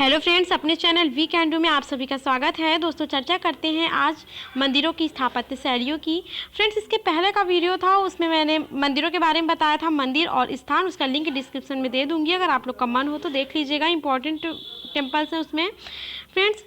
Hello friends, अपने channel we can do में आप सभी का स्वागत है। दोस्तों, चर्चा करते हैं आज मंदिरों की स्थापत्य शैलियों की। फ्रेंड्स, इसके पहले का वीडियो था, उसमें मैंने मंदिरों के बारे में बताया था, मंदिर और स्थान। उसका लिंक डिस्क्रिप्शन में दे दूंगी, अगर आप लोग का मन हो तो देख लीजिएगा। इंपॉर्टेंट टेम्पल्स हैं उसमें। फ्रेंड्स,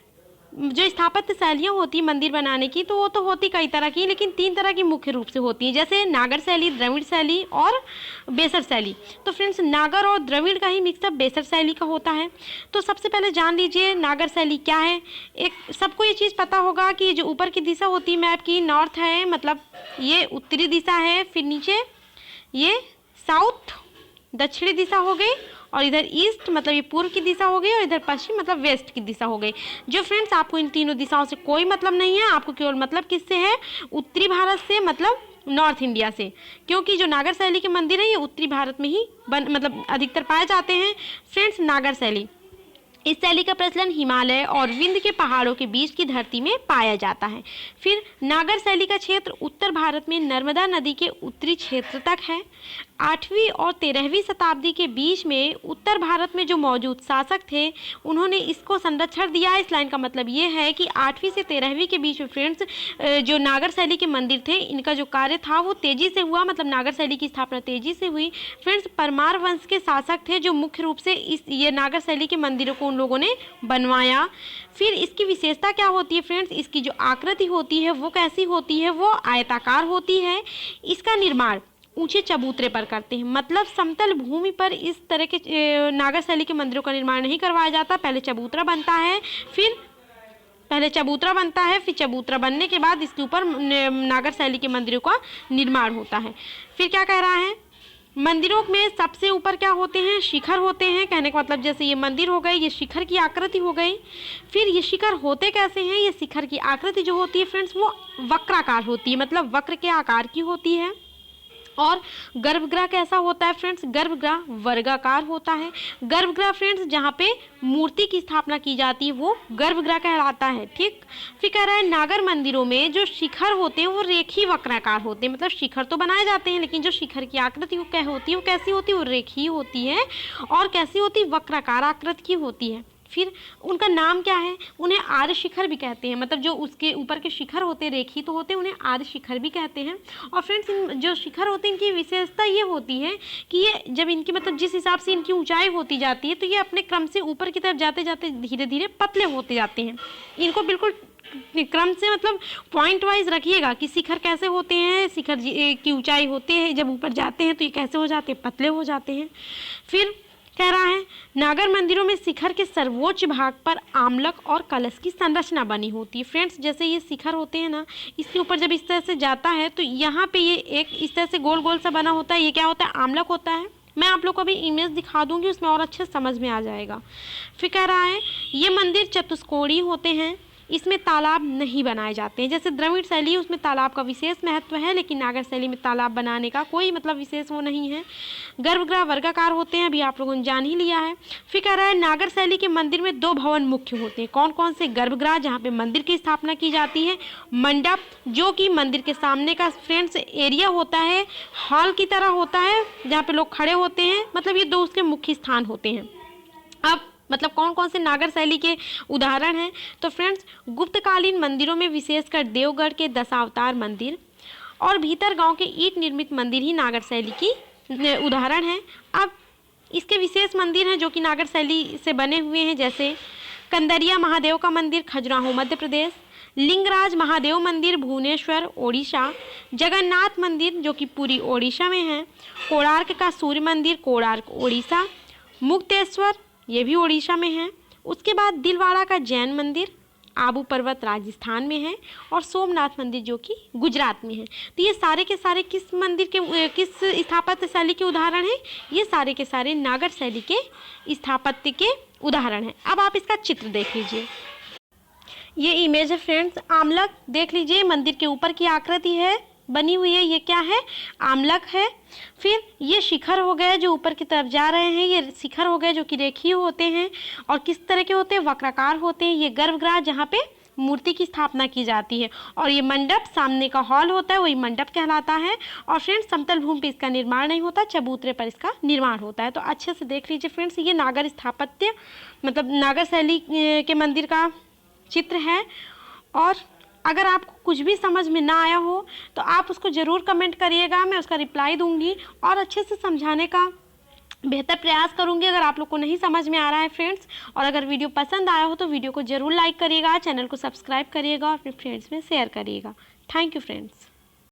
जो स्थापत्य शैलियाँ होती है मंदिर बनाने की, तो वो तो होती कई तरह की, लेकिन 3 तरह की मुख्य रूप से होती है, जैसे नागर शैली, द्रविड़ शैली और बेसर शैली। तो फ्रेंड्स, नागर और द्रविड़ का ही मिक्सअप बेसर शैली का होता है। तो सबसे पहले जान लीजिए नागर शैली क्या है। एक सबको ये चीज़ पता होगा कि जो ऊपर की दिशा होती है मैप की, नॉर्थ है, मतलब ये उत्तरी दिशा है, फिर नीचे ये साउथ दक्षिणी दिशा हो गई, और इधर ईस्ट मतलब ये पूर्व की दिशा हो गई, और इधर पश्चिम मतलब वेस्ट की दिशा हो गई। जो फ्रेंड्स, आपको इन तीनों दिशाओं से कोई मतलब नहीं है, आपको केवल मतलब किससे है? उत्तरी भारत से, मतलब नॉर्थ इंडिया से, क्योंकि जो नागर शैली के मंदिर है ये उत्तरी भारत में ही मतलब अधिकतर पाए जाते हैं। फ्रेंड्स, नागर शैली, इस शैली का प्रचलन हिमालय और विंध्य के पहाड़ों के बीच की धरती में पाया जाता है। फिर नागर शैली का क्षेत्र उत्तर भारत में नर्मदा नदी के उत्तरी क्षेत्र तक है। 8वीं और 13वीं शताब्दी के बीच में उत्तर भारत में जो मौजूद शासक थे, उन्होंने इसको संरक्षण दिया। इस लाइन का मतलब ये है कि 8वीं से 13वीं के बीच में फ्रेंड्स, जो नागर शैली के मंदिर थे, इनका जो कार्य था वो तेजी से हुआ, मतलब नागर शैली की स्थापना तेजी से हुई। फ्रेंड्स, परमार वंश के शासक थे जो मुख्य रूप से ये नागर शैली के मंदिरों को उन लोगों ने बनवाया। फिर इसकी विशेषता क्या होती है फ्रेंड्स? इसकी जो आकृति होती है वो कैसी होती है? वो आयताकार होती है। इसका निर्माण ऊंचे चबूतरे पर करते हैं, मतलब समतल भूमि पर इस तरह के नागर शैली के मंदिरों का निर्माण नहीं करवाया जाता। पहले चबूतरा बनता है, फिर चबूतरा बनने के बाद इसके ऊपर नागर शैली के मंदिरों का निर्माण होता है। फिर क्या कह रहा है? मंदिरों में सबसे ऊपर क्या होते हैं? शिखर होते हैं। कहने का मतलब जैसे ये मंदिर हो गए, ये शिखर की आकृति हो गई। फिर ये शिखर होते कैसे हैं? ये शिखर की आकृति जो होती है फ्रेंड्स, वो वक्राकार होती है, मतलब वक्र के आकार की होती है। और गर्भगृह कैसा होता है फ्रेंड्स? गर्भगृह वर्गाकार होता है। गर्भगृह फ्रेंड्स, जहाँ पे मूर्ति की स्थापना की जाती है वो गर्भगृह कहलाता है। ठीक। फिर कह रहा है नागर मंदिरों में जो शिखर होते हैं वो रेखी वक्राकार होते हैं, मतलब शिखर तो बनाए जाते हैं, लेकिन जो शिखर की आकृति वो क्या होती है? वो कैसी होती है? वो रेखी होती है। और कैसी होती है? वक्राकार आकृति की होती है। फिर उनका नाम क्या है? उन्हें आर्य शिखर भी कहते हैं, मतलब जो उसके ऊपर के शिखर होते हैं रेखी तो होते हैं, उन्हें आर्य शिखर भी कहते हैं। और फ्रेंड्स, जो शिखर होते हैं इनकी विशेषता ये होती है कि ये जब इनकी मतलब जिस हिसाब से इनकी ऊंचाई होती जाती है, तो ये अपने क्रम से ऊपर की तरफ जाते जाते धीरे धीरे पतले होते जाते हैं। इनको बिल्कुल क्रम से मतलब पॉइंट वाइज रखिएगा कि शिखर कैसे होते हैं, शिखर की ऊंचाई होते हैं, जब ऊपर जाते हैं तो ये कैसे हो जाते हैं? पतले हो जाते हैं। फिर कह रहा है नागर मंदिरों में शिखर के सर्वोच्च भाग पर आमलक और कलश की संरचना बनी होती है। फ्रेंड्स, जैसे ये शिखर होते हैं ना, इसके ऊपर जब इस तरह से जाता है तो यहाँ पे ये एक इस तरह से गोल गोल सा बना होता है। ये क्या होता है? आमलक होता है। मैं आप लोग को अभी इमेज दिखा दूंगी, उसमें और अच्छे समझ में आ जाएगा। फिर कह रहा है ये मंदिर चतुष्कोणीय होते हैं, इसमें तालाब नहीं बनाए जाते हैं। जैसे द्रविड़ शैली है उसमें तालाब का विशेष महत्व है, लेकिन नागर शैली में तालाब बनाने का कोई मतलब विशेष वो नहीं है। गर्भगृह वर्गाकार होते हैं, अभी आप लोगों ने जान ही लिया है। फिर कह रहा है नागर शैली के मंदिर में 2 भवन मुख्य होते हैं। कौन कौन से? गर्भगृह, जहाँ पे मंदिर की स्थापना की जाती है। मंडप, जो कि मंदिर के सामने का फ्रेंड्स एरिया होता है, हॉल की तरह होता है जहाँ पे लोग खड़े होते हैं, मतलब ये 2 उसके मुख्य स्थान होते हैं। अब मतलब कौन कौन से नागर शैली के उदाहरण हैं? तो फ्रेंड्स, गुप्तकालीन मंदिरों में विशेषकर देवगढ़ के दशावतार मंदिर और भीतर गांव के ईंट निर्मित मंदिर ही नागर शैली की उदाहरण हैं। अब इसके विशेष मंदिर हैं जो कि नागर शैली से बने हुए हैं, जैसे कंदरिया महादेव का मंदिर खजुराहो मध्य प्रदेश, लिंगराज महादेव मंदिर भुवनेश्वर ओडिशा, जगन्नाथ मंदिर जो कि पूरी ओडिशा में है, कोणार्क का सूर्य मंदिर कोणार्क ओडिशा, मुक्तेश्वर ये भी ओडिशा में है। उसके बाद दिलवाड़ा का जैन मंदिर आबू पर्वत राजस्थान में है, और सोमनाथ मंदिर जो कि गुजरात में है। तो ये सारे के सारे किस मंदिर के, किस स्थापत्य शैली के उदाहरण हैं? ये सारे के सारे नागर शैली के स्थापत्य के उदाहरण हैं। अब आप इसका चित्र देख लीजिए। ये इमेज है फ्रेंड्स, आमलक देख लीजिए, मंदिर के ऊपर की आकृति है बनी हुई है, ये क्या है? आमलक है। फिर ये शिखर हो गए जो ऊपर की तरफ जा रहे हैं, ये शिखर हो गए जो कि रेखीय होते हैं और किस तरह के होते हैं? वक्राकार होते हैं। ये गर्भगृह जहाँ पे मूर्ति की स्थापना की जाती है। और ये मंडप सामने का हॉल होता है, वही मंडप कहलाता है। और फ्रेंड्स समतल भूमि पर इसका निर्माण नहीं होता, चबूतरे पर इसका निर्माण होता है। तो अच्छे से देख लीजिए फ्रेंड्स, ये नागर स्थापत्य मतलब नागर शैली के मंदिर का चित्र है। और अगर आपको कुछ भी समझ में ना आया हो तो आप उसको ज़रूर कमेंट करिएगा, मैं उसका रिप्लाई दूंगी और अच्छे से समझाने का बेहतर प्रयास करूंगी अगर आप लोग को नहीं समझ में आ रहा है फ्रेंड्स। और अगर वीडियो पसंद आया हो तो वीडियो को ज़रूर लाइक करिएगा, चैनल को सब्सक्राइब करिएगा और अपने फ्रेंड्स में शेयर करिएगा। Thank you friends.